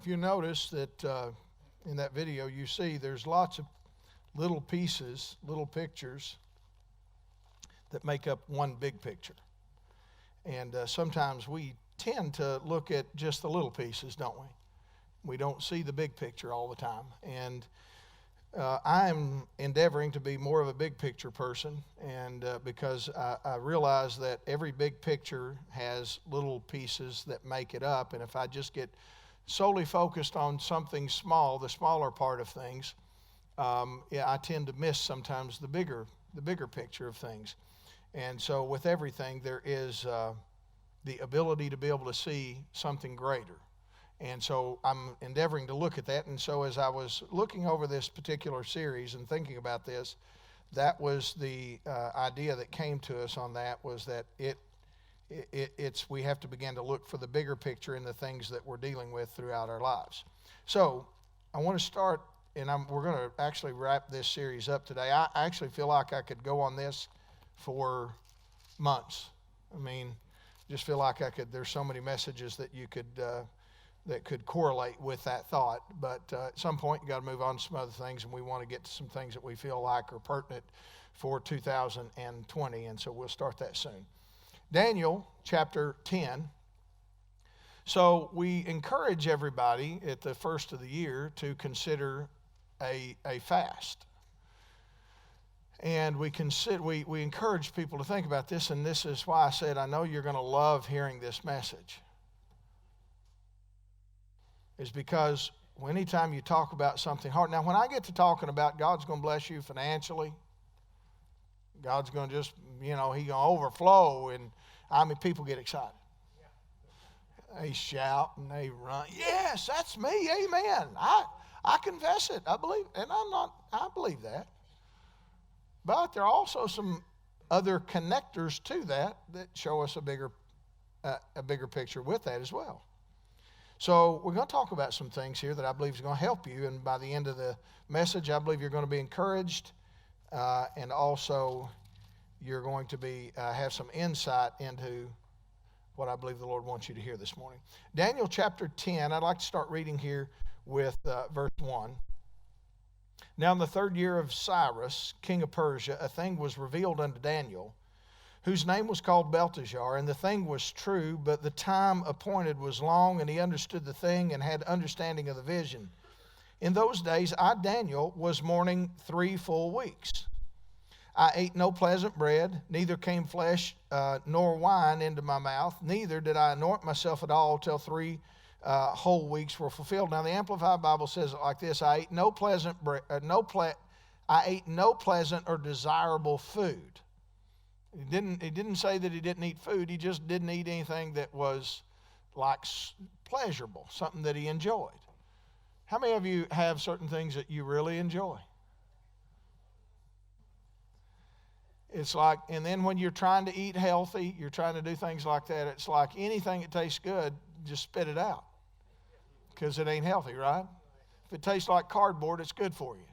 If you notice that in that video you see there's lots of little pieces, little pictures that make up one big picture. And sometimes we tend to look at just the little pieces, don't we? We don't see the big picture all the time. And I'm endeavoring to be more of a big picture person, and because I realize that every big picture has little pieces that make it up, and if I just get solely focused on something small, the smaller part of things, I tend to miss sometimes the bigger picture of things. And so with everything, there is the ability to be able to see something greater. And so I'm endeavoring to look at that. And so as I was looking over this particular series and thinking about this, that was the idea that came to us on that, was that it's we have to begin to look for the bigger picture in the things that we're dealing with throughout our lives. So I want to start, and we're going to actually wrap this series up today. I actually feel like I could go on this for months. I mean, just feel like there's so many messages that you could that could correlate with that thought. But at some point, you got to move on to some other things, and we want to get to some things that we feel like are pertinent for 2020, and so we'll start that soon. Daniel chapter 10. So we encourage everybody at the first of the year to consider a fast. And we encourage people to think about this, and this is why I said I know you're going to love hearing this message. Is because anytime you talk about something hard, now when I get to talking about God's going to bless you financially, God's going to just, He's going to overflow, and people get excited. They shout and they run. Yes, that's me. Amen. I confess it. I believe, and I believe that. But there are also some other connectors to that show us a bigger picture with that as well. So we're going to talk about some things here that I believe is going to help you, and by the end of the message, I believe you're going to be encouraged, and also you're going to be have some insight into what I believe the Lord wants you to hear this morning. Daniel chapter 10, I'd like to start reading here with verse 1. Now in the 3rd year of Cyrus, king of Persia, a thing was revealed unto Daniel, whose name was called Belteshazzar, and the thing was true, but the time appointed was long, and he understood the thing and had understanding of the vision. In those days I, Daniel, was mourning 3 full weeks. I ate no pleasant bread, neither came flesh nor wine into my mouth, neither did I anoint myself at all till 3 whole weeks were fulfilled. Now the Amplified Bible says it like this: I ate no pleasant or desirable food. He didn't say that he didn't eat food. He just didn't eat anything that was like pleasurable, something that he enjoyed. How many of you have certain things that you really enjoy? It's like, and then when you're trying to eat healthy, you're trying to do things like that, it's like anything that tastes good, just spit it out, because it ain't healthy, right? If it tastes like cardboard, it's good for you.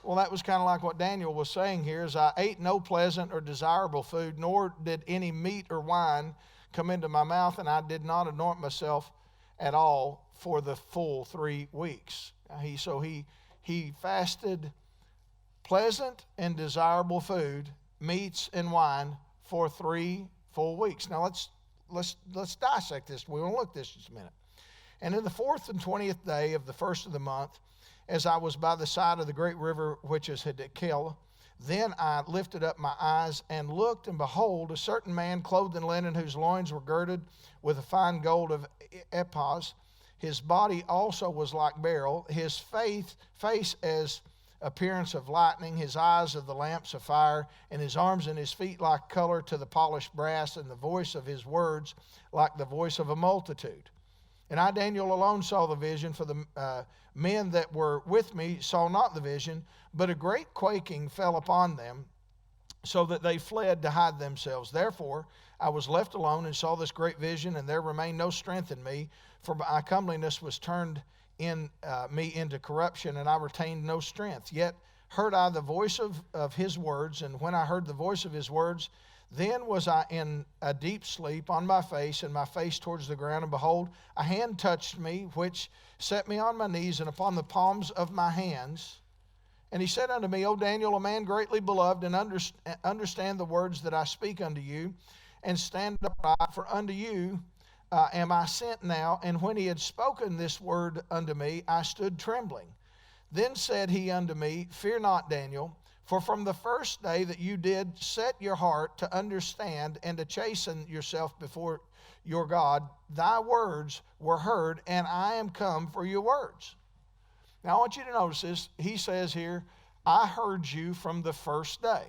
Well, that was kind of like what Daniel was saying here, is I ate no pleasant or desirable food, nor did any meat or wine come into my mouth, and I did not anoint myself at all for the full 3 weeks. He fasted pleasant and desirable food, meats and wine, for 3 full weeks. Now let's dissect this. We want to look at this just a minute. And in the 4th and 20th day of the 1st of the month, as I was by the side of the great river which is Hiddekel, then I lifted up my eyes and looked, and behold, a certain man clothed in linen, whose loins were girded with a fine gold of Epaz. His body also was like beryl, his face as appearance of lightning, his eyes of the lamps of fire, and his arms and his feet like color to the polished brass, and the voice of his words like the voice of a multitude. And I, Daniel, alone saw the vision, for the men that were with me saw not the vision, but a great quaking fell upon them, so that they fled to hide themselves. Therefore I was left alone and saw this great vision, and there remained no strength in me, for my comeliness was turned in me into corruption, and I retained no strength. Yet heard I the voice of his words, and when I heard the voice of his words, Then was I in a deep sleep on my face, and my face towards the ground, and behold, a hand touched me, which set me on my knees and upon the palms of my hands. And he said unto me, O Daniel, a man greatly beloved, and understand the words that I speak unto you, and stand upright, for unto you am I sent now. And when he had spoken this word unto me, I stood trembling. Then said he unto me, Fear not, Daniel, for from the first day that you did set your heart to understand and to chasten yourself before your God, thy words were heard, and I am come for your words. Now I want you to notice this. He says here, I heard you from the first day.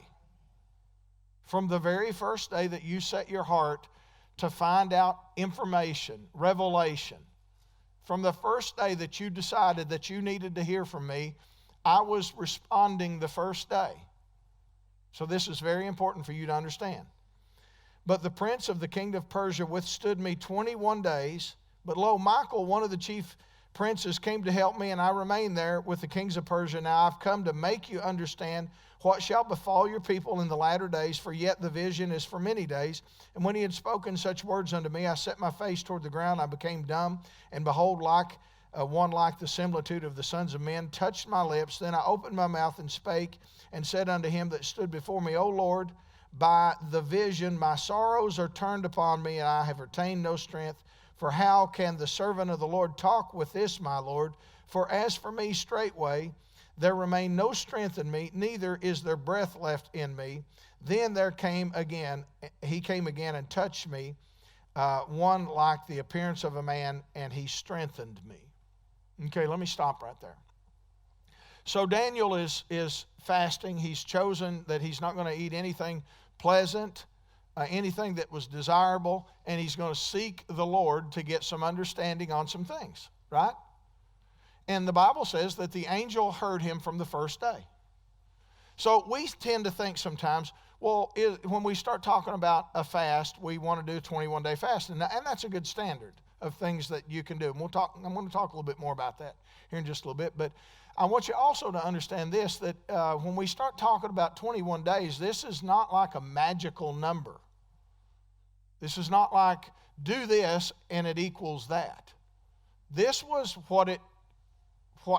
From the very first day that you set your heart to find out information, revelation. From the first day that you decided that you needed to hear from me, I was responding the first day. So this is very important for you to understand. But the prince of the kingdom of Persia withstood me 21 days. But lo, Michael, one of the chief princes, came to help me, and I remained there with the kings of Persia. Now I've come to make you understand what shall befall your people in the latter days, for yet the vision is for many days. And when he had spoken such words unto me, I set my face toward the ground. I became dumb, and behold, one like the similitude of the sons of men touched my lips. Then I opened my mouth and spake, and said unto him that stood before me, O Lord, by the vision my sorrows are turned upon me, and I have retained no strength. For how can the servant of the Lord talk with this, my Lord? For as for me straightway, there remained no strength in me, neither is there breath left in me. Then he came again and touched me, one like the appearance of a man, and he strengthened me. Okay, let me stop right there. So Daniel is fasting. He's chosen that he's not going to eat anything pleasant, anything that was desirable, and he's going to seek the Lord to get some understanding on some things, right? And the Bible says that the angel heard him from the first day. So we tend to think sometimes, well, when we start talking about a fast, we want to do a 21-day fast, and that's a good standard of things that you can do. And I'm going to talk a little bit more about that here in just a little bit. But I want you also to understand this, that when we start talking about 21 days, this is not like a magical number. This is not like do this and it equals that. This was what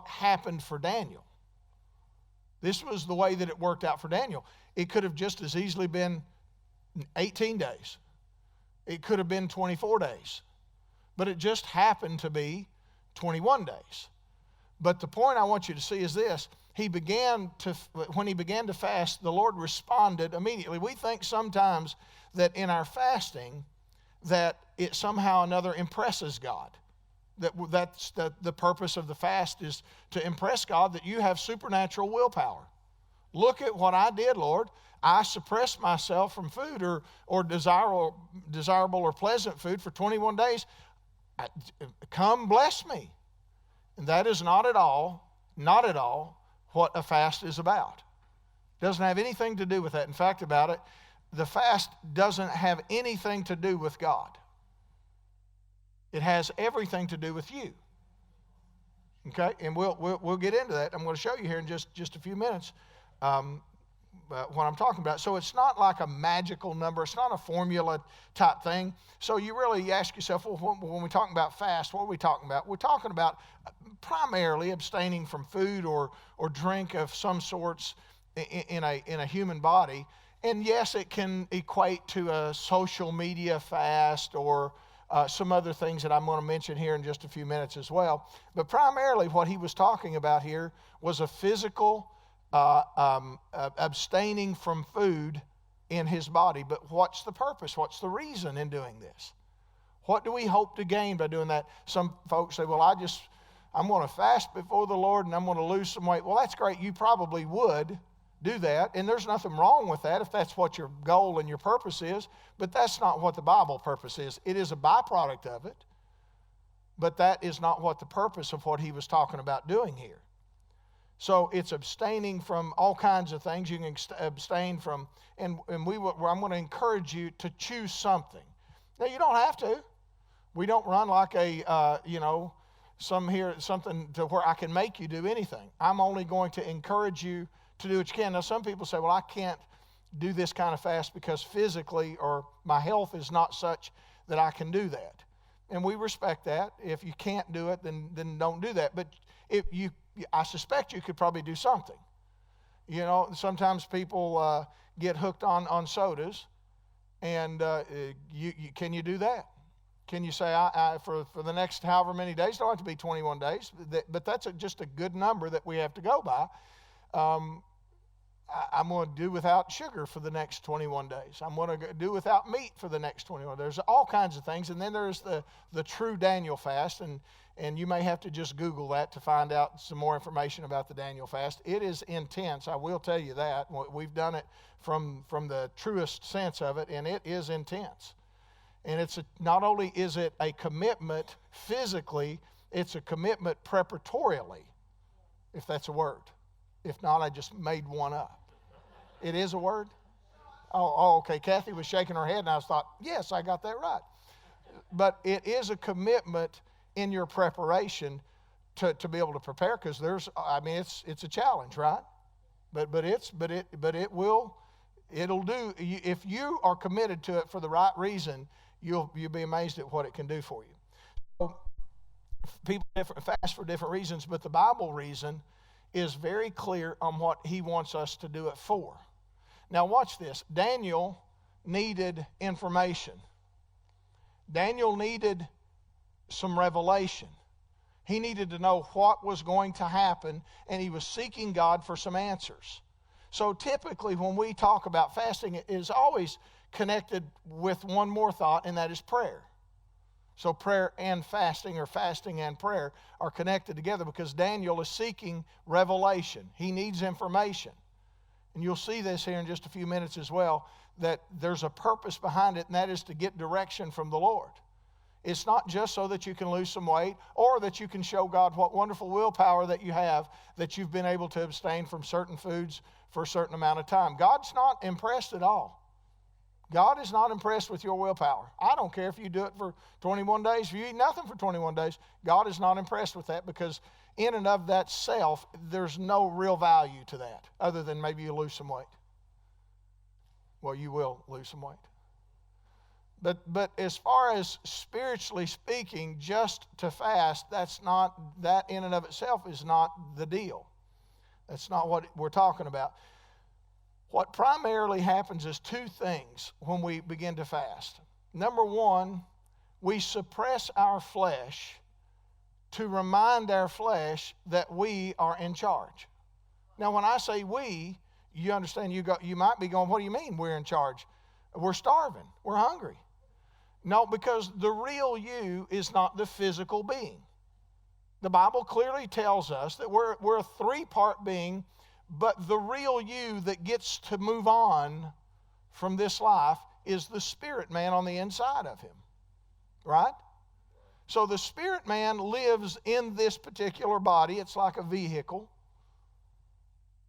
happened for Daniel. This was the way that it worked out for Daniel. It could have just as easily been 18 days. It could have been 24 days. But it just happened to be 21 days. But the point I want you to see is this. When he began to fast, the Lord responded immediately. We think sometimes that in our fasting that it somehow or another impresses God. That's the purpose of the fast is to impress God that you have supernatural willpower. Look at what I did, Lord. I suppressed myself from food or desirable or pleasant food for 21 days. Come bless me. And that is not at all what a fast is about. It doesn't have anything to do with that. In fact, about it, the fast doesn't have anything to do with God. It has everything to do with you. Okay, and we'll get into that. I'm going to show you here in just a few minutes what I'm talking about. So it's not like a magical number. It's not a formula type thing. So you really ask yourself, well, when we're talking about fast, what are we talking about? We're talking about primarily abstaining from food or drink of some sorts in a human body. And yes, it can equate to a social media fast or some other things that I'm going to mention here in just a few minutes as well. But primarily what he was talking about here was a physical abstaining from food in his body. But what's the purpose? What's the reason in doing this? What do we hope to gain by doing that? Some folks say, well, I'm going to fast before the Lord and I'm going to lose some weight. Well, that's great. You probably would do that, and there's nothing wrong with that if that's what your goal and your purpose is, but that's not what the Bible purpose is. It is a byproduct of it, but that is not what the purpose of what he was talking about doing here. So it's abstaining from all kinds of things. You can abstain from, and I'm going to encourage you to choose something. Now, you don't have to. We don't run like something to where I can make you do anything. I'm only going to encourage you to do what you can. Now, some people say, well, I can't do this kind of fast because physically or my health is not such that I can do that. And we respect that. If you can't do it, then don't do that. But I suspect you could probably do something. You know, sometimes people get hooked on sodas, and can you do that? Can you say, for the next however many days, don't have to be 21 days, but that's just a good number that we have to go by. I'm going to do without sugar for the next 21 days. I'm going to do without meat for the next 21. There's all kinds of things. And then there's the true Daniel fast. And you may have to just Google that to find out some more information about the Daniel fast. It is intense. I will tell you that. We've done it from the truest sense of it, and it is intense. And not only is it a commitment physically, it's a commitment preparatorily, if that's a word. If not, I just made one up. It is a word? Oh, okay. Kathy was shaking her head, and I thought, yes, I got that right. But it is a commitment in your preparation to be able to prepare, because it's a challenge, right? It'll do. If you are committed to it for the right reason, you'll be amazed at what it can do for you. So people fast for different reasons, but the Bible reason is very clear on what he wants us to do it for. Now watch this. Daniel needed information. Daniel needed some revelation. He needed to know what was going to happen, and he was seeking God for some answers. So typically when we talk about fasting, it is always connected with one more thought, and that is prayer. So prayer and fasting, or fasting and prayer, are connected together because Daniel is seeking revelation. He needs information. And you'll see this here in just a few minutes as well, that there's a purpose behind it, and that is to get direction from the Lord. It's not just so that you can lose some weight or that you can show God what wonderful willpower that you have, that you've been able to abstain from certain foods for a certain amount of time. God's not impressed at all. God is not impressed with your willpower. I don't care if you do it for 21 days. If you eat nothing for 21 days, God is not impressed with that, because in and of that self, there's no real value to that other than maybe you lose some weight. Well, you will lose some weight. But as far as spiritually speaking, just to fast, that in and of itself is not the deal. That's not what we're talking about. What primarily happens is two things when we begin to fast. Number one, we suppress our flesh to remind our flesh that we are in charge. Now, when I say we, you understand, you might be going, what do you mean we're in charge? We're starving. We're hungry. No, because the real you is not the physical being. The Bible clearly tells us that we're a three-part being, but the real you that gets to move on from this life is the spirit man on the inside of him. Right? So the spirit man lives in this particular body. It's like a vehicle.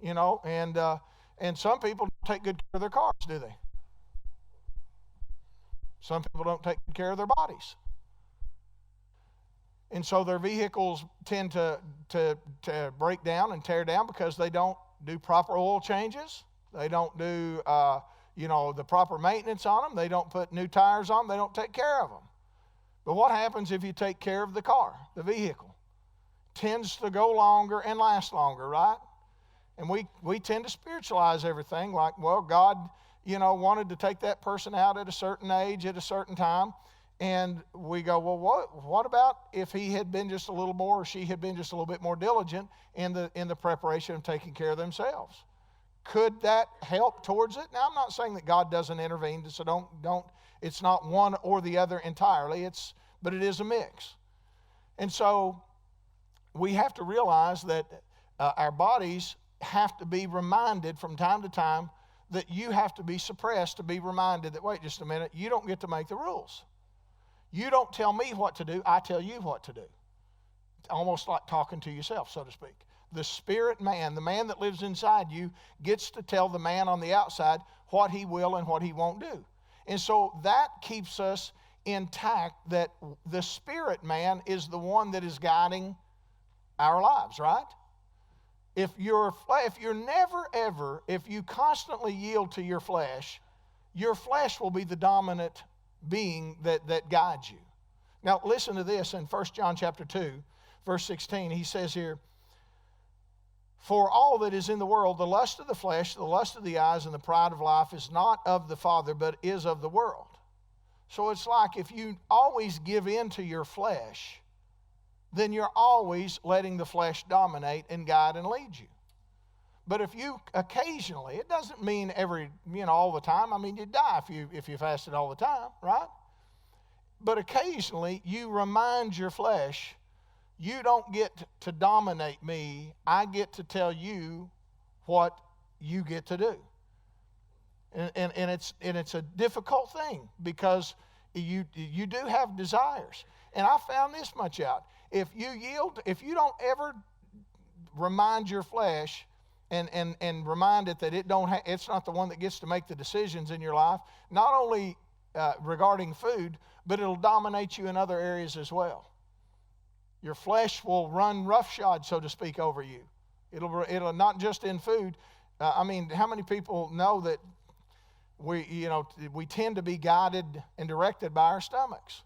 You know, and some people don't take good care of their cars, do they? Some people don't take good care of their bodies. And so their vehicles tend to break down and tear down because they don't do proper oil changes. They don't do, the proper maintenance on them. They don't put new tires on them. They don't take care of them. But what happens if you take care of the car, the vehicle? Tends to go longer and last longer, right? And we tend to spiritualize everything like, well, God, wanted to take that person out at a certain age, at a certain time. And we go, well, what about if he had been just a little more, or she had been just a little bit more diligent in the preparation of taking care of themselves? Could that help towards it? Now, I'm not saying that God doesn't intervene, so don't. It's not one or the other entirely. But it is a mix. And so we have to realize that our bodies have to be reminded from time to time that you have to be suppressed to be reminded that, wait just a minute, you don't get to make the rules. You don't tell me what to do, I tell you what to do. Almost like talking to yourself, so to speak. The spirit man, the man that lives inside you, gets to tell the man on the outside what he will and what he won't do. And so that keeps us intact, that the spirit man is the one that is guiding our lives, right? if you constantly yield to your flesh will be the dominant being that guides you. Now listen to this in 1 John chapter 2, verse 16. He says here, for all that is in the world, the lust of the flesh, the lust of the eyes, and the pride of life is not of the Father, but is of the world. So it's like if you always give in to your flesh, then you're always letting the flesh dominate and guide and lead you. But if you occasionally, it doesn't mean all the time. I mean, you'd die if you fasted all the time, right? But occasionally you remind your flesh, you don't get to dominate me. I get to tell you what you get to do. And it's a difficult thing because you do have desires. And I found this much out. If you don't ever remind your flesh and remind it that it's not the one that gets to make the decisions in your life, not only regarding food, but it'll dominate you in other areas as well. Your flesh will run roughshod, so to speak, over you. It'll not just in food. How many people know that we tend to be guided and directed by our stomachs?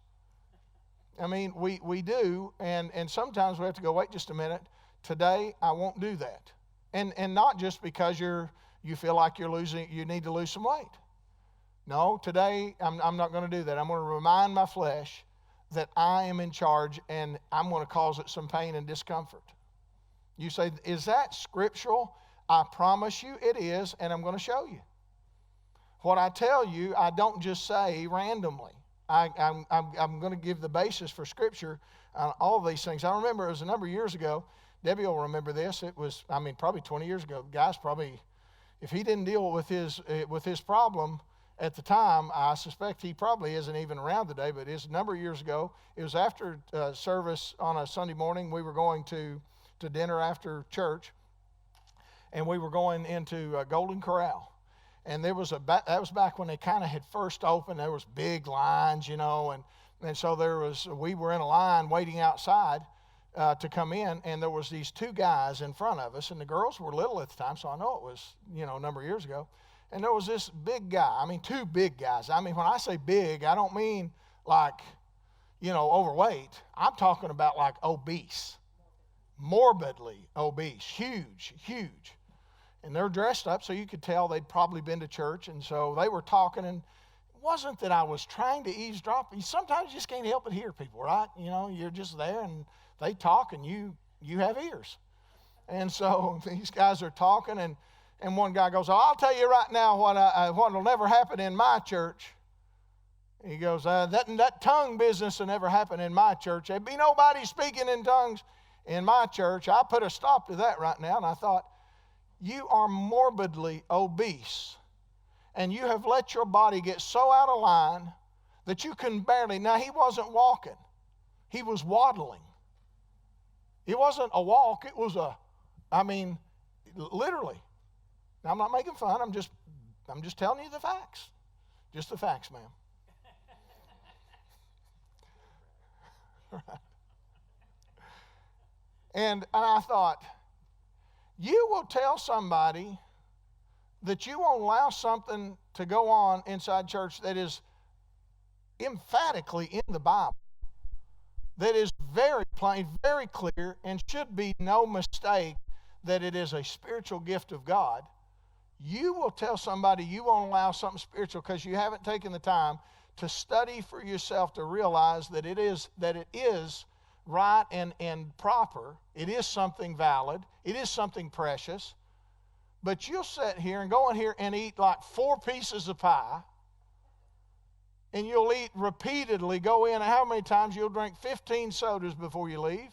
I mean, we do, and sometimes we have to go, wait just a minute. Today, I won't do that. And not just because you feel like you need to lose some weight. No, today, I'm not going to do that. I'm going to remind my flesh that I am in charge, and I'm going to cause it some pain and discomfort. You say, is that scriptural? I promise you it is, and I'm going to show you. What I tell you, I don't just say randomly. I'm going to give the basis for Scripture on all of these things. I remember it was a number of years ago. Debbie will remember this. It was, probably 20 years ago. The guy's probably, if he didn't deal with his problem at the time, I suspect he probably isn't even around today, but it's a number of years ago. It was after service on a Sunday morning. We were going to dinner after church, and we were going into Golden Corral. And that was back when they kind of had first opened. There was big lines, and so we were in a line waiting outside to come in, and there was these two guys in front of us, and the girls were little at the time, so I know it was, a number of years ago. And there was this big guy, two big guys. When I say big, I don't mean like, overweight. I'm talking about like obese, morbidly obese, huge. And they're dressed up, so you could tell they'd probably been to church. And so they were talking, and it wasn't that I was trying to eavesdrop. Sometimes you just can't help but hear people, right? You're just there, and they talk, and you have ears. And so these guys are talking, and one guy goes, I'll tell you right now what will never happen in my church. He goes, that tongue business will never happen in my church. There'd be nobody speaking in tongues in my church. I put a stop to that right now, and I thought, you are morbidly obese, and you have let your body get so out of line that you can barely. Now, he wasn't walking. He was waddling. It wasn't a walk. It was literally. Now, I'm not making fun. I'm just telling you the facts. Just the facts, ma'am. Right. And I thought, you will tell somebody that you won't allow something to go on inside church that is emphatically in the Bible, that is very plain, very clear, and should be no mistake that it is a spiritual gift of God. You will tell somebody you won't allow something spiritual because you haven't taken the time to study for yourself to realize that it is right and proper. It is something valid. It is something precious. But you'll sit here and go in here and eat like 4 pieces of pie. And you'll eat repeatedly, go in, how many times you'll drink 15 sodas before you leave,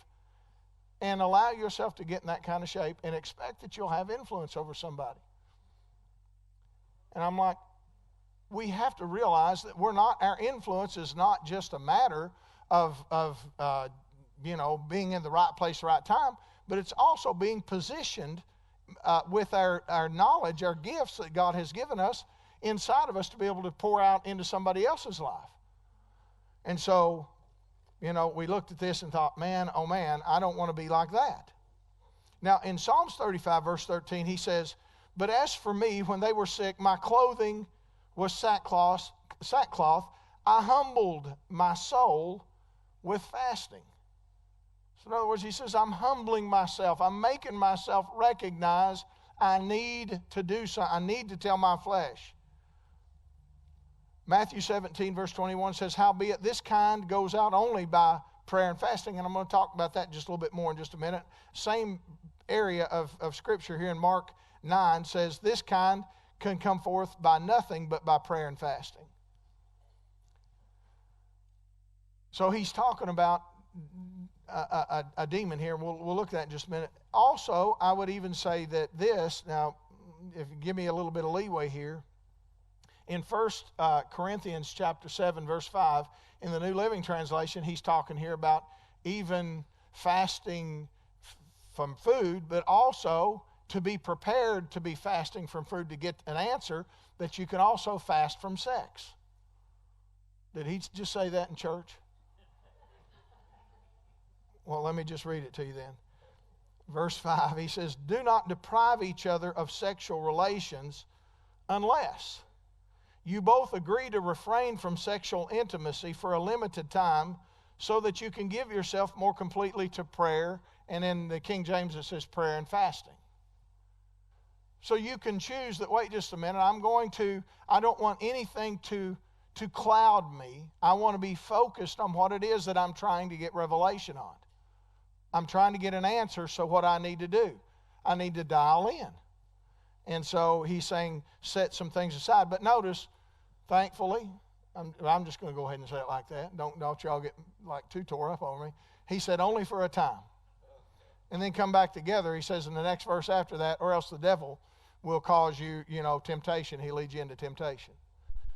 and allow yourself to get in that kind of shape and expect that you'll have influence over somebody. And I'm like, we have to realize that our influence is not just a matter of being in the right place, right time, but it's also being positioned with our knowledge, our gifts that God has given us inside of us to be able to pour out into somebody else's life. And so, we looked at this and thought, man, oh man, I don't want to be like that. Now, in Psalms 35, verse 13, he says, "But as for me, when they were sick, my clothing was sackcloth. I humbled my soul with fasting." So in other words, he says, I'm humbling myself. I'm making myself recognize I need to do something. I need to tell my flesh. Matthew 17, verse 21 says, "Howbeit this kind goes out only by prayer and fasting." And I'm going to talk about that just a little bit more in just a minute. Same area of Scripture here in Mark 9 says, "This kind can come forth by nothing but by prayer and fasting." So he's talking about a demon here. We'll look at that in just a minute. Also, I would even say that this, now, if you give me a little bit of leeway here, in 1 Corinthians chapter 7, verse 5, in the New Living Translation, he's talking here about even fasting from food, but also to be prepared to be fasting from food to get an answer, that you can also fast from sex. Did he just say that in church? Well, let me just read it to you then. Verse 5, he says, "Do not deprive each other of sexual relations unless you both agree to refrain from sexual intimacy for a limited time so that you can give yourself more completely to prayer." And in the King James it says prayer and fasting. So you can choose that, wait just a minute, I don't want anything to cloud me. I want to be focused on what it is that I'm trying to get revelation on. I'm trying to get an answer, so what I need to do, I need to dial in. And so he's saying set some things aside. But notice, thankfully, I'm just going to go ahead and say it like that. Don't y'all get like too tore up over me. He said only for a time. And then come back together, he says in the next verse after that, "Or else the devil will cause you, temptation. He leads you into temptation."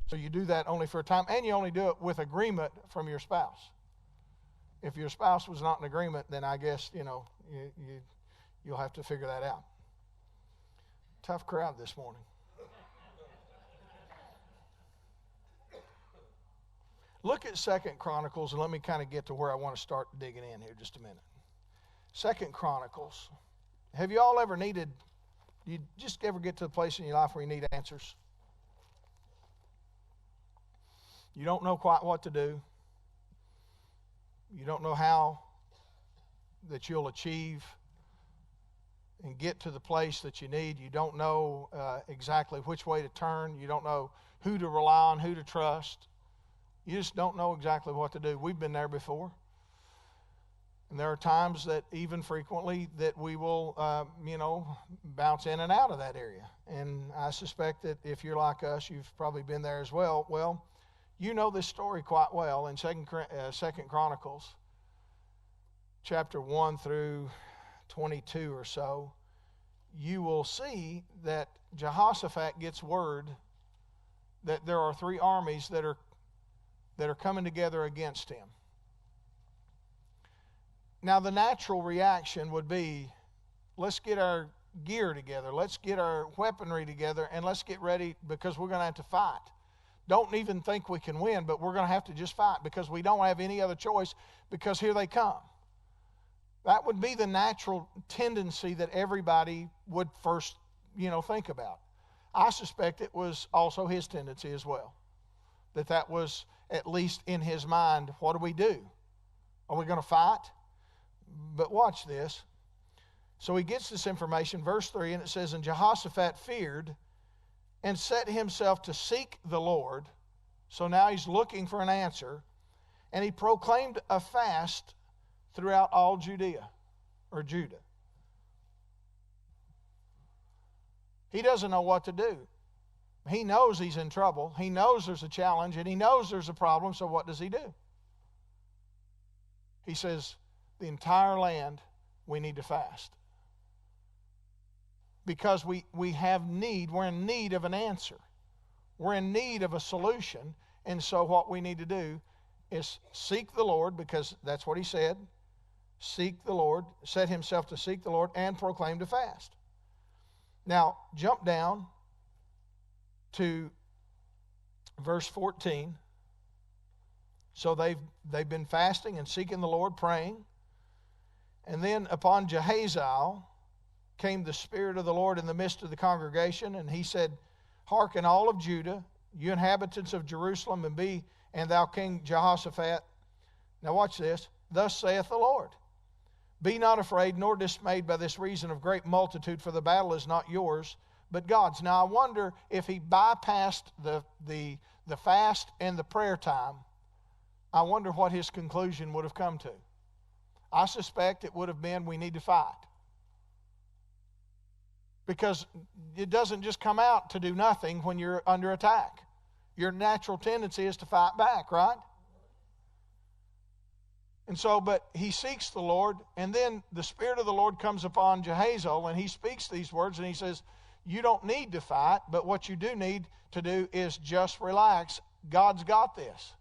So you do that only for a time, and you only do it with agreement from your spouse. If your spouse was not in agreement, then I guess, you'll have to figure that out. Tough crowd this morning. Look at 2 Chronicles, and let me kind of get to where I want to start digging in here just a minute. 2 Chronicles. Have you all ever do you just ever get to a place in your life where you need answers? You don't know quite what to do. You don't know how that you'll achieve and get to the place that you need. You don't know exactly which way to turn. You don't know who to rely on, who to trust. You just don't know exactly what to do. We've been there before. And there are times that even frequently that we will, bounce in and out of that area. And I suspect that if you're like us, you've probably been there as well. Well, you know this story quite well in 2 Chronicles, chapter 1 through 22 or so. You will see that Jehoshaphat gets word that there are 3 armies that are coming together against him. Now, the natural reaction would be, let's get our gear together, let's get our weaponry together, and let's get ready because we're going to have to fight. Don't even think we can win, but we're going to have to just fight because we don't have any other choice because here they come. That would be the natural tendency that everybody would first, think about. I suspect it was also his tendency as well. That was at least in his mind, what do we do? Are we going to fight? But watch this. So he gets this information, verse 3, and it says, "And Jehoshaphat feared and set himself to seek the Lord." So now he's looking for an answer. "And he proclaimed a fast throughout all Judah." He doesn't know what to do. He knows he's in trouble. He knows there's a challenge, and he knows there's a problem, so what does he do? He says, the entire land, we need to fast. Because we have need, we're in need of an answer. We're in need of a solution, and so what we need to do is seek the Lord, because that's what he said. Seek the Lord, set himself to seek the Lord, and proclaim to fast. Now, jump down to verse 14. So they've been fasting and seeking the Lord, praying. And then upon Jehaziel, came the Spirit of the Lord in the midst of the congregation, and he said, Hearken all of Judah, you inhabitants of Jerusalem, and thou King Jehoshaphat. Now watch this. Thus saith the Lord, Be not afraid nor dismayed by this reason of great multitude, for the battle is not yours, but God's. Now I wonder if he bypassed the fast and the prayer time. I wonder what his conclusion would have come to. I suspect it would have been, we need to fight. Because it doesn't just come out to do nothing when you're under attack. Your natural tendency is to fight back, right? And so, but he seeks the Lord, and then the Spirit of the Lord comes upon Jehaziel, and he speaks these words, and he says, you don't need to fight, but what you do need to do is just relax. God's got this.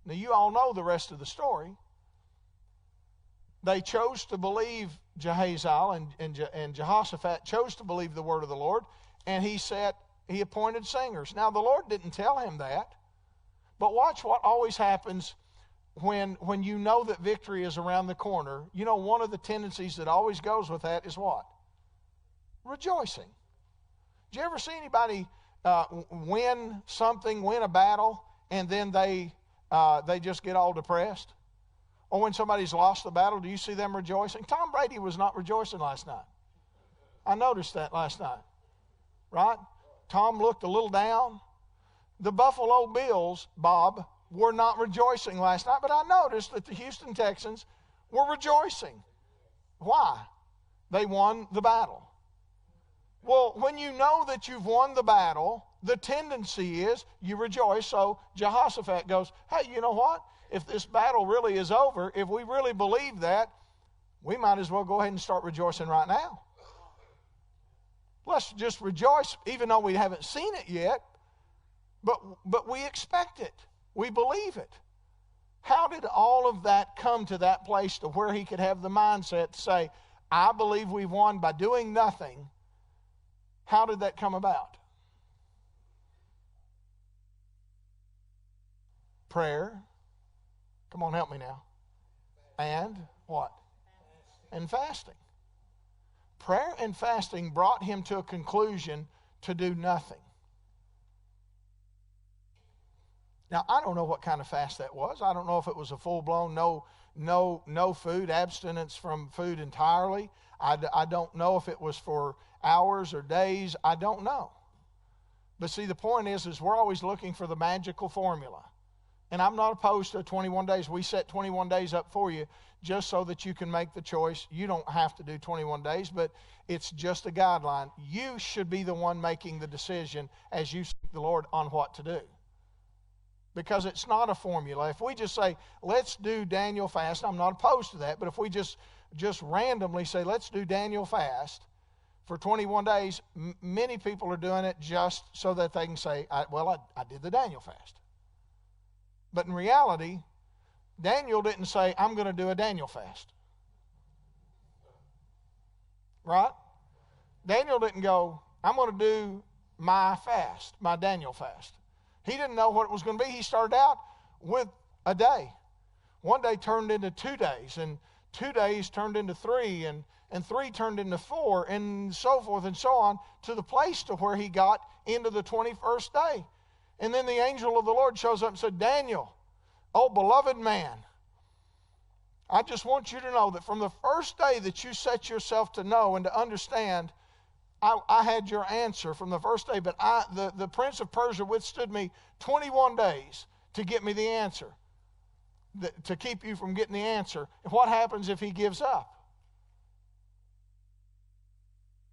Now, you all know the rest of the story. They chose to believe Jehaziel, and Jehoshaphat chose to believe the word of the Lord, and he appointed singers. Now, the Lord didn't tell him that, but watch what always happens when you know that victory is around the corner. You know, one of the tendencies that always goes with that is what? Rejoicing. Did you ever see anybody win a battle, and then they just get all depressed? Or when somebody's lost the battle, do you see them rejoicing? Tom Brady was not rejoicing last night. I noticed that last night. Right? Tom looked a little down. The Buffalo Bills, Bob, were not rejoicing last night, but I noticed that the Houston Texans were rejoicing. Why? They won the battle. Well, when you know that you've won the battle, the tendency is you rejoice. So Jehoshaphat goes, hey, you know what? If this battle really is over, if we really believe that, we might as well go ahead and start rejoicing right now. Let's just rejoice, even though we haven't seen it yet, but we expect it. We believe it. How did all of that come to that place to where he could have the mindset to say, I believe we've won by doing nothing? How did that come about? Prayer. Come on, help me now. And what? And fasting. Prayer and fasting brought him to a conclusion to do nothing. Now, I don't know what kind of fast that was. I don't know if it was a full-blown no food, abstinence from food entirely. I don't know if it was for hours or days. I don't know. But see, the point is we're always looking for the magical formula. And I'm not opposed to 21 days. We set 21 days up for you just so that you can make the choice. You don't have to do 21 days, but it's just a guideline. You should be the one making the decision as you seek the Lord on what to do. Because it's not a formula. If we just say, let's do Daniel fast, I'm not opposed to that, but if we just randomly say, let's do Daniel fast for 21 days, many people are doing it just so that they can say, I did the Daniel fast. But in reality, Daniel didn't say, I'm going to do a Daniel fast. Right? Daniel didn't go, I'm going to do my fast, my Daniel fast. He didn't know what it was going to be. He started out with a day. One day turned into 2 days, and 2 days turned into 3, and 3 turned into 4, and so forth and so on, to the place to where he got into the 21st day. And then the angel of the Lord shows up and said, Daniel, oh beloved man, I just want you to know that from the first day that you set yourself to know and to understand, I had your answer from the first day, but the prince of Persia withstood me 21 days to get me the answer, to keep you from getting the answer. And what happens if he gives up?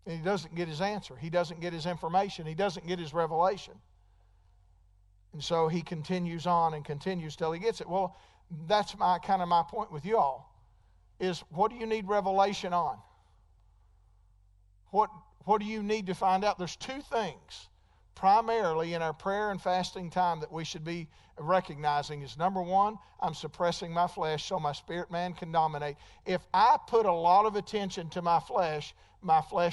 And he doesn't get his answer. He doesn't get his information. He doesn't get his revelation. And so he continues on and continues till he gets it. Well, that's my point with you all, is what do you need revelation on? What do you need to find out? There's 2 things primarily in our prayer and fasting time that we should be recognizing. Is number 1, I'm suppressing my flesh so my spirit man can dominate. If I put a lot of attention to my flesh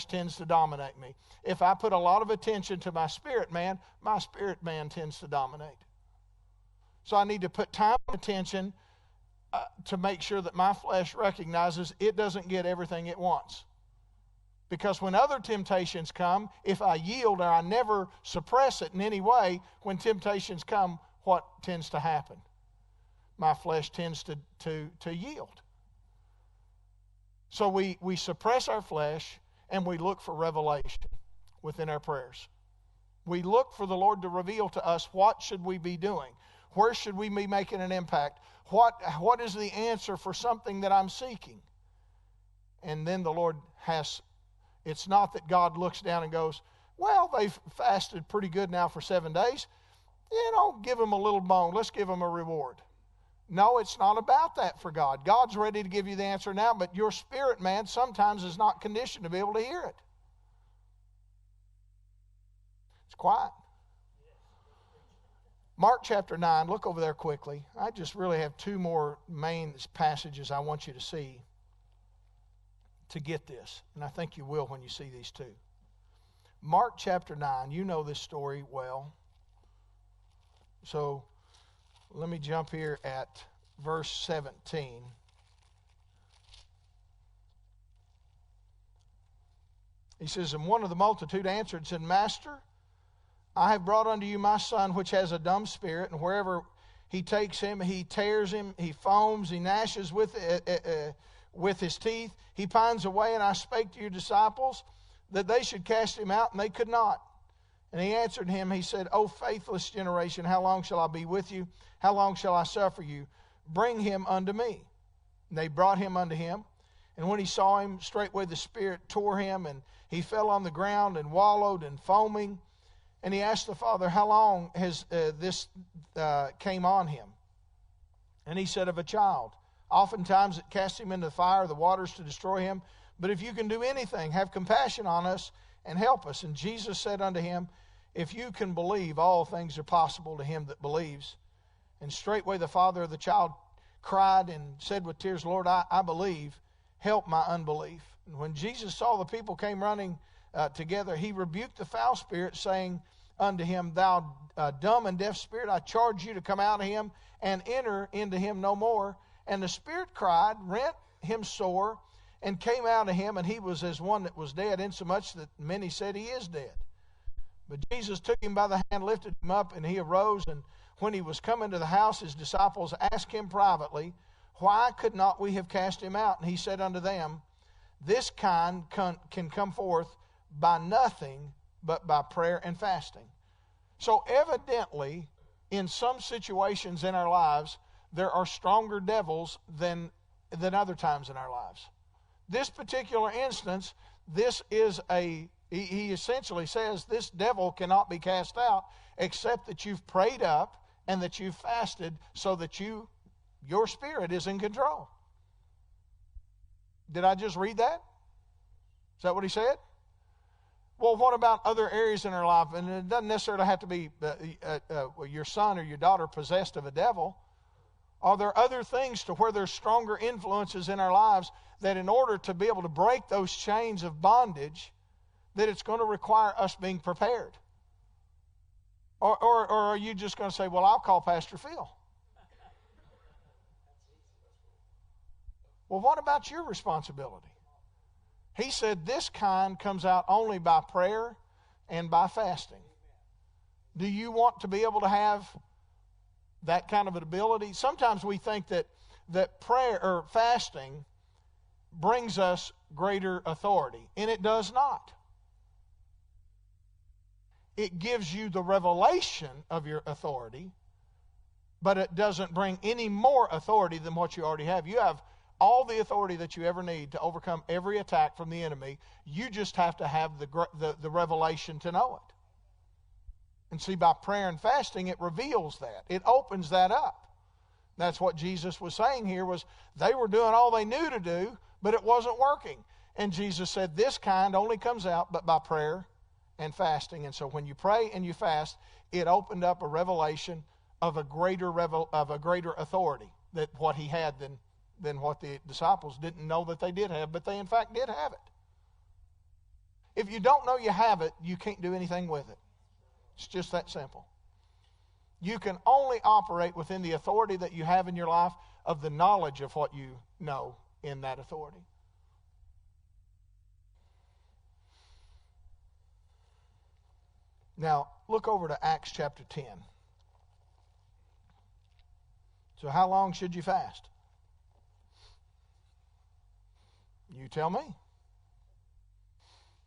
tends to dominate me. If I put a lot of attention to my spirit man tends to dominate. So I need to put time and attention to make sure that my flesh recognizes it doesn't get everything it wants. Because when other temptations come, if I yield or I never suppress it in any way, when temptations come, what tends to happen? My flesh tends to yield. So we suppress our flesh and we look for revelation within our prayers. We look for the Lord to reveal to us what should we be doing. Where should we be making an impact? What is the answer for something that I'm seeking? And then the Lord has, it's not that God looks down and goes, well, they've fasted pretty good now for 7 days. Give them a little bone. Let's give them a reward. No, it's not about that for God. God's ready to give you the answer now, but your spirit, man, sometimes is not conditioned to be able to hear it. It's quiet. Mark chapter 9, look over there quickly. I just really have two more main passages I want you to see to get this. And I think you will when you see these two. Mark chapter 9, you know this story well. So let me jump here at verse 17. He says, and one of the multitude answered and said, Master, I have brought unto you my son, which has a dumb spirit, and wherever he takes him, he tears him, he foams, he gnashes with his teeth. He pines away, and I spake to your disciples that they should cast him out, and they could not. And he answered him, he said, O faithless generation, how long shall I be with you? How long shall I suffer you? Bring him unto me. And they brought him unto him. And when he saw him, straightway the spirit tore him, and he fell on the ground and wallowed and foaming. And he asked the father, how long has this came on him? And he said, of a child. Oftentimes it cast him into the fire, the waters to destroy him. But if you can do anything, have compassion on us and help us. And Jesus said unto him, if you can believe, all things are possible to him that believes. And straightway the father of the child cried and said with tears, Lord, I believe, help my unbelief. And when Jesus saw the people came running together, he rebuked the foul spirit, saying unto him, thou dumb and deaf spirit, I charge you to come out of him and enter into him no more. And the spirit cried, rent him sore, and came out of him, and he was as one that was dead, insomuch that many said he is dead. But Jesus took him by the hand, lifted him up, and he arose. And when he was come into the house, his disciples asked him privately, why could not we have cast him out? And he said unto them, this kind can come forth by nothing but by prayer and fasting. So evidently, in some situations in our lives, there are stronger devils than other times in our lives. This particular instance, he essentially says this devil cannot be cast out except that you've prayed up and that you've fasted so that your spirit is in control. Did I just read that? Is that what he said? Well, what about other areas in our life? And it doesn't necessarily have to be your son or your daughter possessed of a devil. Are there other things to where there's stronger influences in our lives that in order to be able to break those chains of bondage, that it's going to require us being prepared? Or are you just going to say, well, I'll call Pastor Phil? Well, what about your responsibility? He said this kind comes out only by prayer and by fasting. Do you want to be able to have that kind of an ability? Sometimes we think that prayer or fasting brings us greater authority, and it does not. It gives you the revelation of your authority, but it doesn't bring any more authority than what you already have. You have all the authority that you ever need to overcome every attack from the enemy. You just have to have the revelation to know it. And see, by prayer and fasting, it reveals that. It opens that up. That's what Jesus was saying here, was they were doing all they knew to do, but it wasn't working. And Jesus said this kind only comes out but by prayer and fasting. And so when you pray and you fast, it opened up a revelation of a greater authority that what he had than what the disciples didn't know that they did have, but they in fact did have it. If you don't know you have it, you can't do anything with it. It's just that simple. You can only operate within the authority that you have in your life of the knowledge of what you know in that authority. Now, look over to Acts chapter 10. So how long should you fast? You tell me.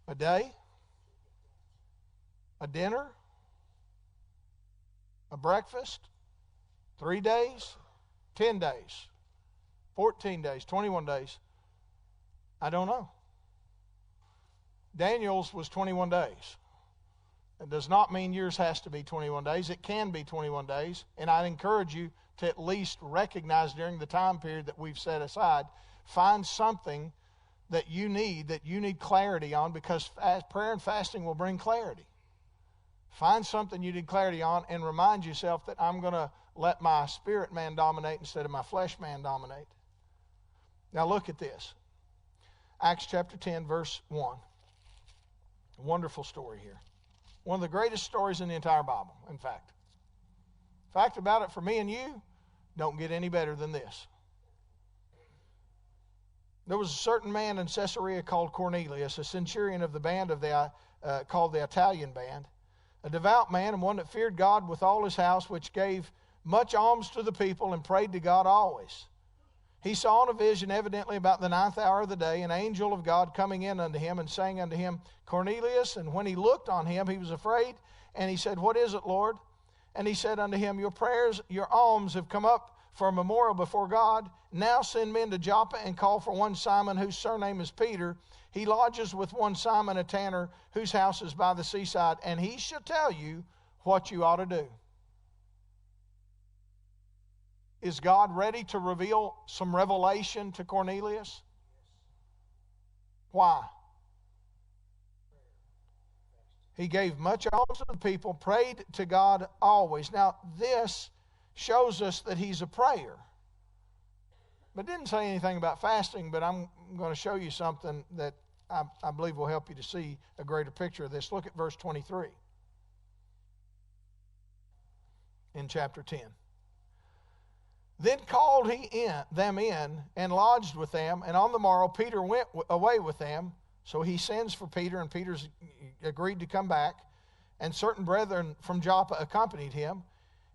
A day? A dinner? A breakfast? 3 days? 10 days? 14 days? 21 days? I don't know. Daniel's was 21 days. It does not mean yours has to be 21 days. It can be 21 days. And I'd encourage you to at least recognize during the time period that we've set aside, find something that you need clarity on, because prayer and fasting will bring clarity. Find something you need clarity on and remind yourself that I'm going to let my spirit man dominate instead of my flesh man dominate. Now look at this. Acts chapter 10, verse 1. A wonderful story here. One of the greatest stories in the entire Bible, in fact. Fact about it, for me and you, don't get any better than this. There was a certain man in Caesarea called Cornelius, a centurion of the band called the Italian band, a devout man and one that feared God with all his house, which gave much alms to the people and prayed to God always. He saw in a vision, evidently about the 9th hour of the day, an angel of God coming in unto him and saying unto him, Cornelius. And when he looked on him, he was afraid, and he said, What is it, Lord? And he said unto him, Your prayers, your alms have come up for a memorial before God. Now send men to Joppa and call for one Simon, whose surname is Peter. He lodges with one Simon, a tanner, whose house is by the seaside, and he shall tell you what you ought to do. Is God ready to reveal some revelation to Cornelius? Why? He gave much alms to the people, prayed to God always. Now, this shows us that he's a prayer. But it didn't say anything about fasting, but I'm going to show you something that I believe will help you to see a greater picture of this. Look at verse 23 in chapter 10. Then called he them in and lodged with them, and on the morrow Peter went away with them. So he sends for Peter, and Peter's agreed to come back, and certain brethren from Joppa accompanied him.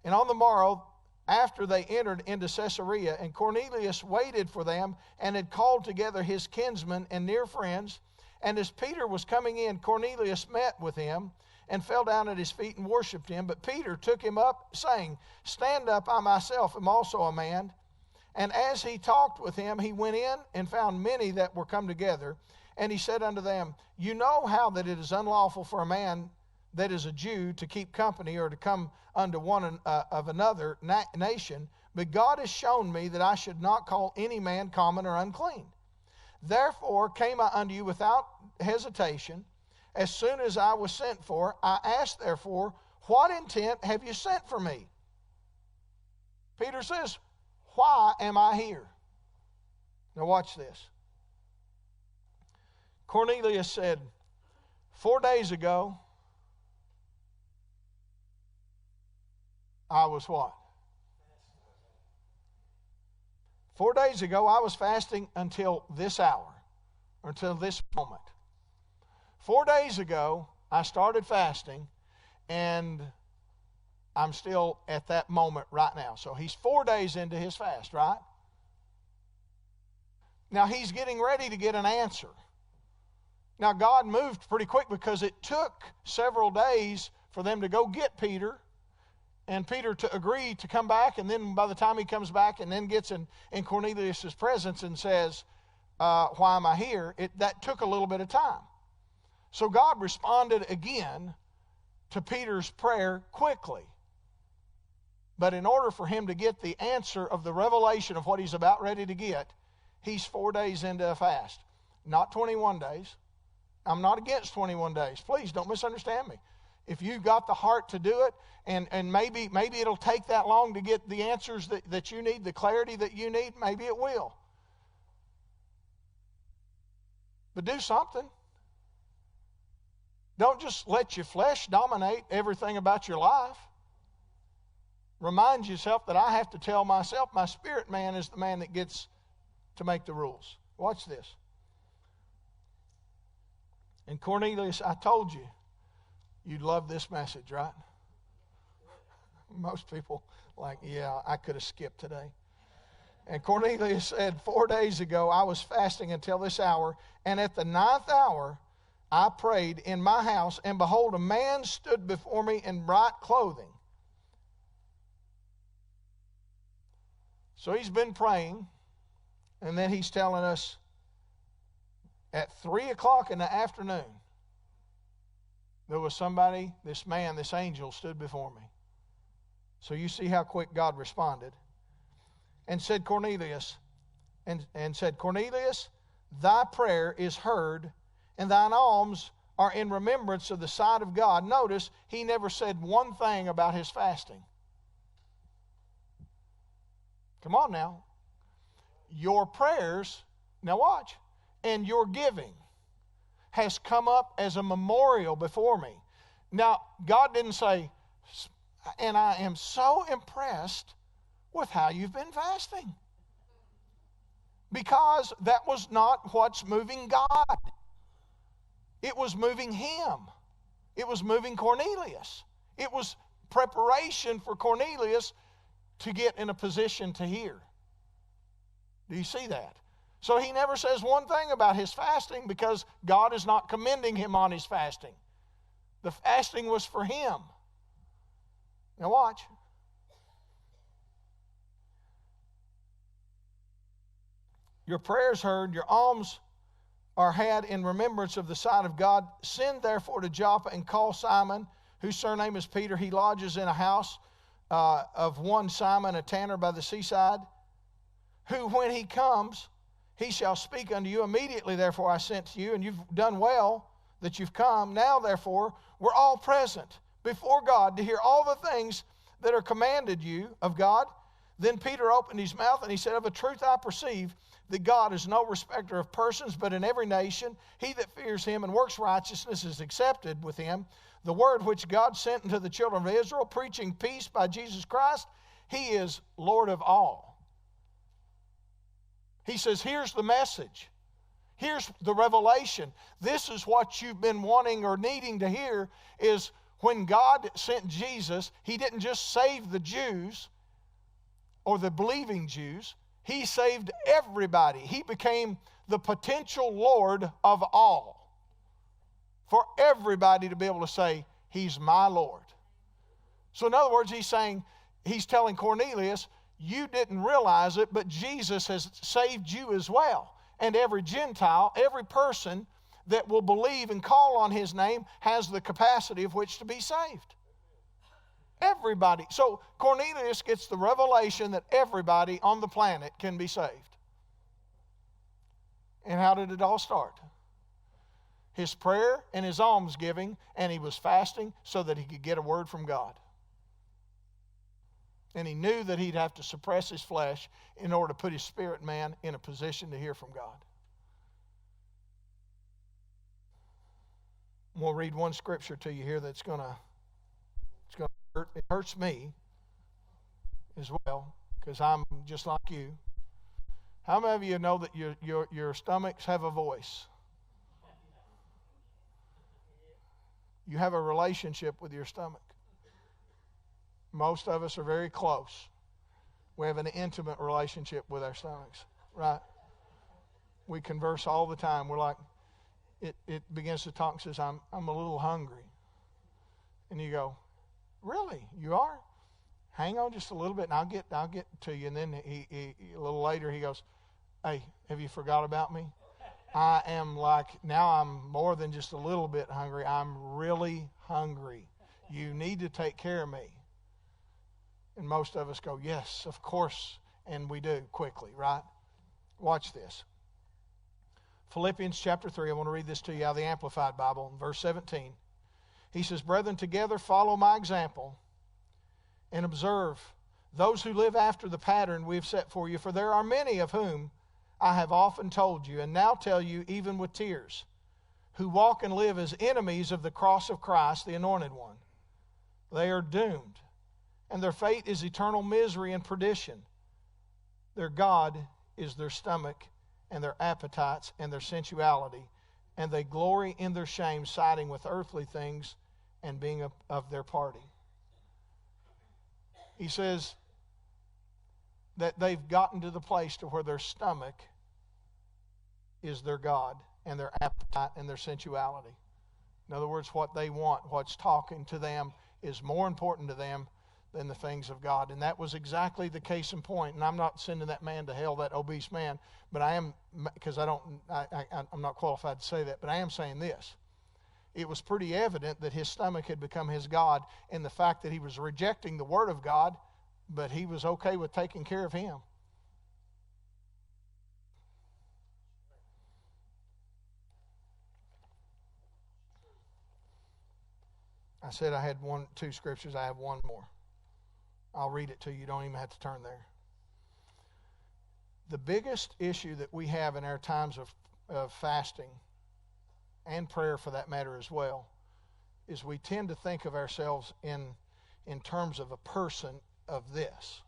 And on the morrow, after they entered into Caesarea, and Cornelius waited for them, and had called together his kinsmen and near friends. And as Peter was coming in, Cornelius met with him, and fell down at his feet and worshipped him. But Peter took him up, saying, Stand up, I myself am also a man. And as he talked with him, he went in and found many that were come together. And he said unto them, You know how that it is unlawful for a man that is a Jew to keep company or to come unto one of another nation. But God has shown me that I should not call any man common or unclean. Therefore came I unto you without hesitation. As soon as I was sent for, I asked therefore, What intent have you sent for me? Peter says, Why am I here? Now watch this. Cornelius said, 4 days ago, I was what? 4 days ago, I was fasting until this hour, or until this moment. 4 days ago, I started fasting, and I'm still at that moment right now. So he's 4 days into his fast, right? Now he's getting ready to get an answer. Now God moved pretty quick because it took several days for them to go get Peter, and Peter to agree to come back. And then by the time he comes back and then gets in Cornelius' presence and says, Why am I here? That took a little bit of time. So God responded again to Peter's prayer quickly. But in order for him to get the answer of the revelation of what he's about ready to get, he's 4 days into a fast. Not 21 days. I'm not against 21 days. Please don't misunderstand me. If you've got the heart to do it, and maybe it'll take that long to get the answers that you need, the clarity that you need, maybe it will. But do something. Don't just let your flesh dominate everything about your life. Remind yourself that I have to tell myself my spirit man is the man that gets to make the rules. Watch this. And Cornelius, I told you, You'd love this message, right? Most people like, yeah, I could have skipped today. And Cornelius said, 4 days ago I was fasting until this hour, and at the 9th hour I prayed in my house, and behold, a man stood before me in bright clothing. So he's been praying, and then he's telling us at 3 o'clock in the afternoon, there was somebody, this man, this angel stood before me. So you see how quick God responded. And said, Cornelius, and said, Cornelius, thy prayer is heard, and thine alms are in remembrance of the sight of God. Notice, he never said one thing about his fasting. Come on now. Your prayers, now watch, and your giving has come up as a memorial before me. Now, God didn't say, and I am so impressed with how you've been fasting. Because that was not what's moving God. It was moving him. It was moving Cornelius. It was preparation for Cornelius to get in a position to hear. Do you see that? So he never says one thing about his fasting because God is not commending him on his fasting. The fasting was for him. Now watch. Your prayers heard, your alms are had in remembrance of the sight of God. Send therefore to Joppa and call Simon, whose surname is Peter. He lodges in a house of one Simon, a tanner by the seaside, who when he comes, he shall speak unto you. Immediately therefore I sent to you, and you've done well that you've come. Now therefore we're all present before God to hear all the things that are commanded you of God. Then Peter opened his mouth and he said, of a truth I perceive that God is no respecter of persons, but in every nation he that fears him and works righteousness is accepted with him. The word which God sent unto the children of Israel, preaching peace by Jesus Christ, he is Lord of all. He says, here's the message. Here's the revelation. This is what you've been wanting or needing to hear, is when God sent Jesus, he didn't just save the Jews or the believing Jews. He saved everybody. He became the potential Lord of all. For everybody to be able to say, he's my Lord. So in other words, he's telling Cornelius, you didn't realize it, but Jesus has saved you as well. And every Gentile, every person that will believe and call on his name has the capacity of which to be saved. Everybody. So Cornelius gets the revelation that everybody on the planet can be saved. And how did it all start? His prayer and his almsgiving, and he was fasting so that he could get a word from God. And he knew that he'd have to suppress his flesh in order to put his spirit man in a position to hear from God. We'll read one scripture to you here that's going to hurt. It hurts me as well because I'm just like you. How many of you know that your stomachs have a voice? You have a relationship with your stomach. Most of us are very close. We have an intimate relationship with our stomachs, right? We converse all the time. We're like, it begins to talk and says, I'm a little hungry. And you go, really? You are? Hang on just a little bit and I'll get to you. And then he a little later he goes, hey, have you forgot about me? I am like, now I'm more than just a little bit hungry. I'm really hungry. You need to take care of me. And most of us go, yes, of course. And we do quickly, right? Watch this. Philippians chapter 3, I want to read this to you out of the Amplified Bible, verse 17. He says, brethren, together follow my example and observe those who live after the pattern we have set for you. For there are many of whom I have often told you, and now tell you even with tears, who walk and live as enemies of the cross of Christ, the Anointed One. They are doomed, and their fate is eternal misery and perdition. Their God is their stomach and their appetites and their sensuality, and they glory in their shame, siding with earthly things and being of their party. He says that they've gotten to the place to where their stomach is their God, and their appetite and their sensuality. In other words, what they want, what's talking to them, is more important to them than the things of God. And that was exactly the case in point. And I'm not sending that man to hell, that obese man, but I am, because I'm not qualified to say that, but I am saying this. It was pretty evident that his stomach had become his God, and the fact that he was rejecting the Word of God, but he was okay with taking care of him. I said I had two scriptures. I have one more. I'll read it to you. You don't even have to turn there. The biggest issue that we have in our times of fasting, and prayer for that matter as well, is we tend to think of ourselves in terms of a person of this.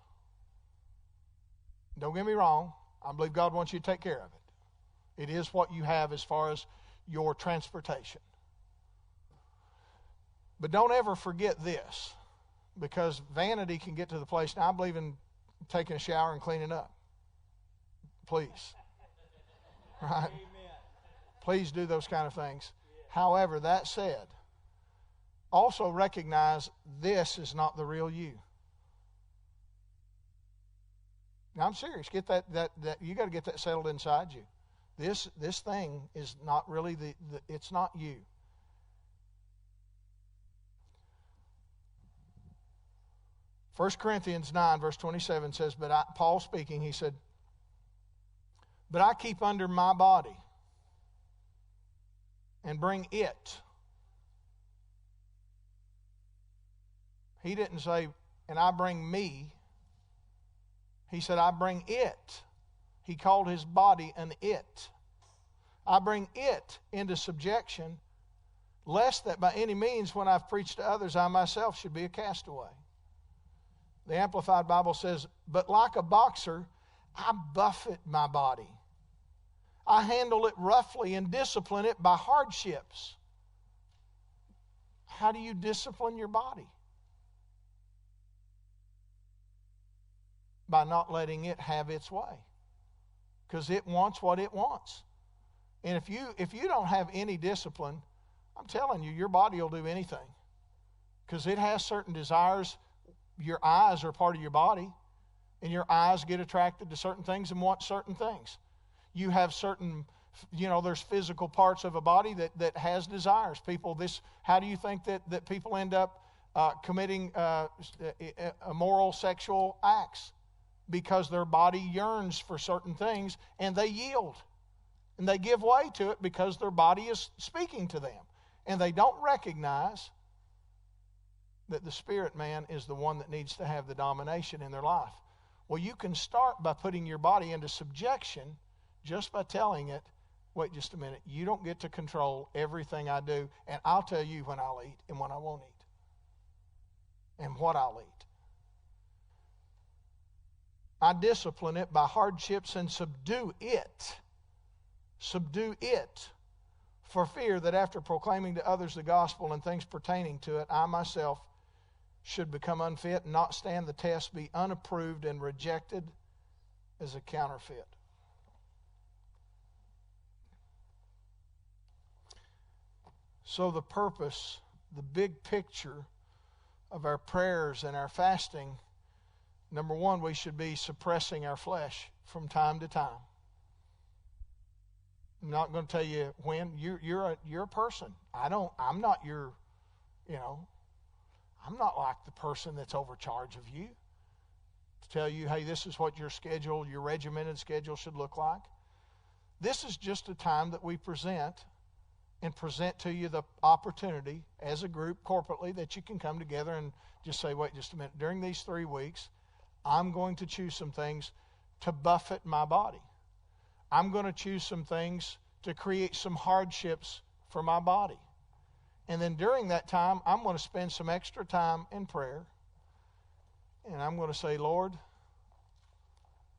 Don't get me wrong. I believe God wants you to take care of it. It is what you have as far as your transportation. But don't ever forget this, because vanity can get to the place. Now, I believe in taking a shower and cleaning up. Please. Right? Amen. Please do those kind of things. However, that said, also recognize this is not the real you. Now, I'm serious. Get that you got to get that settled inside you. This thing is not really it's not you. 1 Corinthians 9, verse 27 says, Paul speaking, he said, but I keep under my body and bring it. He didn't say, and I bring me. He said, I bring it. He called his body an it. I bring it into subjection, lest that by any means when I've preached to others, I myself should be a castaway. The Amplified Bible says, but like a boxer, I buffet my body. I handle it roughly and discipline it by hardships. How do you discipline your body? By not letting it have its way. Because it wants what it wants. And if you don't have any discipline, I'm telling you, your body will do anything. Because it has certain desires. Your eyes are part of your body, and your eyes get attracted to certain things and want certain things. You have certain, there's physical parts of a body that has desires. How do you think that people end up committing immoral sexual acts? Because their body yearns for certain things, and they yield. And they give way to it because their body is speaking to them. And they don't recognize that the spirit man is the one that needs to have the domination in their life. Well, you can start by putting your body into subjection just by telling it, wait just a minute, you don't get to control everything I do, and I'll tell you when I'll eat and when I won't eat, and what I'll eat. I discipline it by hardships and subdue it. Subdue it, for fear that after proclaiming to others the gospel and things pertaining to it, I myself should become unfit and not stand the test, be unapproved and rejected as a counterfeit. So the purpose, the big picture of our prayers and our fasting, number one, we should be suppressing our flesh from time to time. I'm not going to tell you when. You're a person. I'm not your, I'm not like the person that's overcharge of you to tell you, hey, this is what your schedule, your regimented schedule should look like. This is just a time that we present to you the opportunity as a group corporately that you can come together and just say, wait just a minute. During these 3 weeks, I'm going to choose some things to buffet my body. I'm going to choose some things to create some hardships for my body. And then during that time, I'm going to spend some extra time in prayer. And I'm going to say, Lord,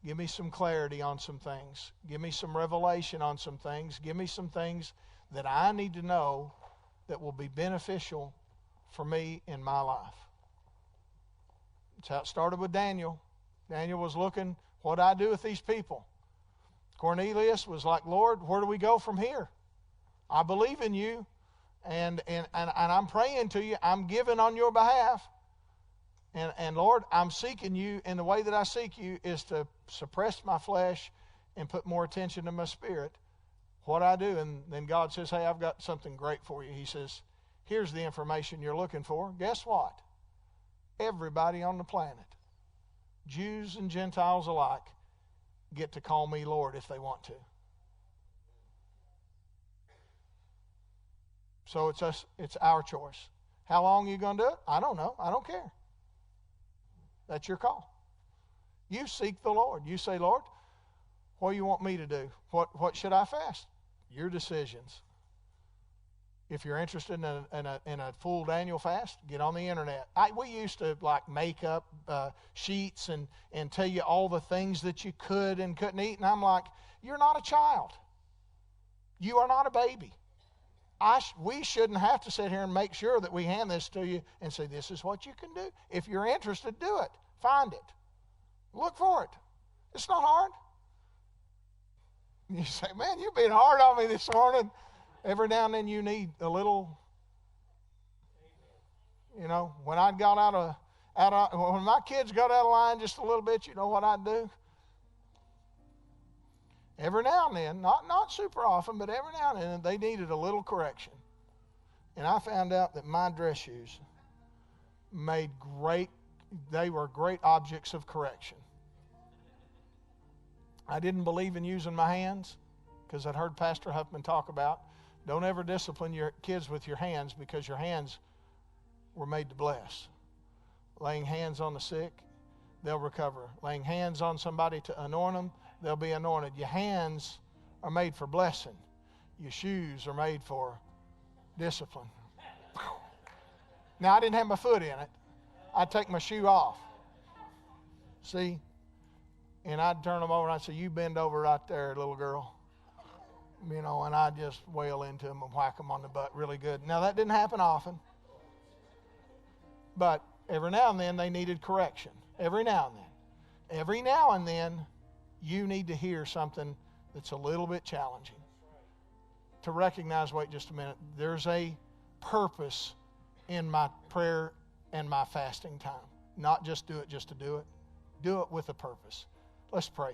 give me some clarity on some things. Give me some revelation on some things. Give me some things that I need to know that will be beneficial for me in my life. That's how it started with Daniel. Daniel was looking, what do I do with these people? Cornelius was like, Lord, where do we go from here? I believe in you, and I'm praying to you. I'm giving on your behalf. And Lord, I'm seeking you, and the way that I seek you is to suppress my flesh and put more attention to my spirit. What I do, and then God says, hey, I've got something great for you. He says, here's the information you're looking for. Guess what? Everybody on the planet, Jews and Gentiles alike, get to call me Lord if they want to. So it's our choice. How long are you going to do it? I don't know. I don't care. That's your call. You seek the Lord. You say, Lord, what do you want me to do? What should I fast? Your decisions. If you're interested in a full Daniel fast, get on the internet. We used to make up sheets and tell you all the things that you could and couldn't eat. And I'm like, you're not a child. You are not a baby. We shouldn't have to sit here and make sure that we hand this to you and say, this is what you can do. If you're interested, do it. Find it. Look for it. It's not hard. You say, man, you're being hard on me this morning. Every now and then you need a little, when I got when my kids got out of line just a little bit, you know what I'd do? Every now and then, not super often, but every now and then, they needed a little correction. And I found out that my dress shoes they were great objects of correction. I didn't believe in using my hands because I'd heard Pastor Huffman talk about, don't ever discipline your kids with your hands because your hands were made to bless. Laying hands on the sick, they'll recover. Laying hands on somebody to anoint them, they'll be anointed. Your hands are made for blessing. Your shoes are made for discipline. Now, I didn't have my foot in it. I'd take my shoe off. See? And I'd turn them over and I'd say, you bend over right there, little girl. And I'd just wail into them and whack them on the butt really good. Now, that didn't happen often. But every now and then, they needed correction. Every now and then. Every now and then, you need to hear something that's a little bit challenging. To recognize, wait just a minute, there's a purpose in my prayer and my fasting time. Not just do it just to do it. Do it with a purpose. Let's pray.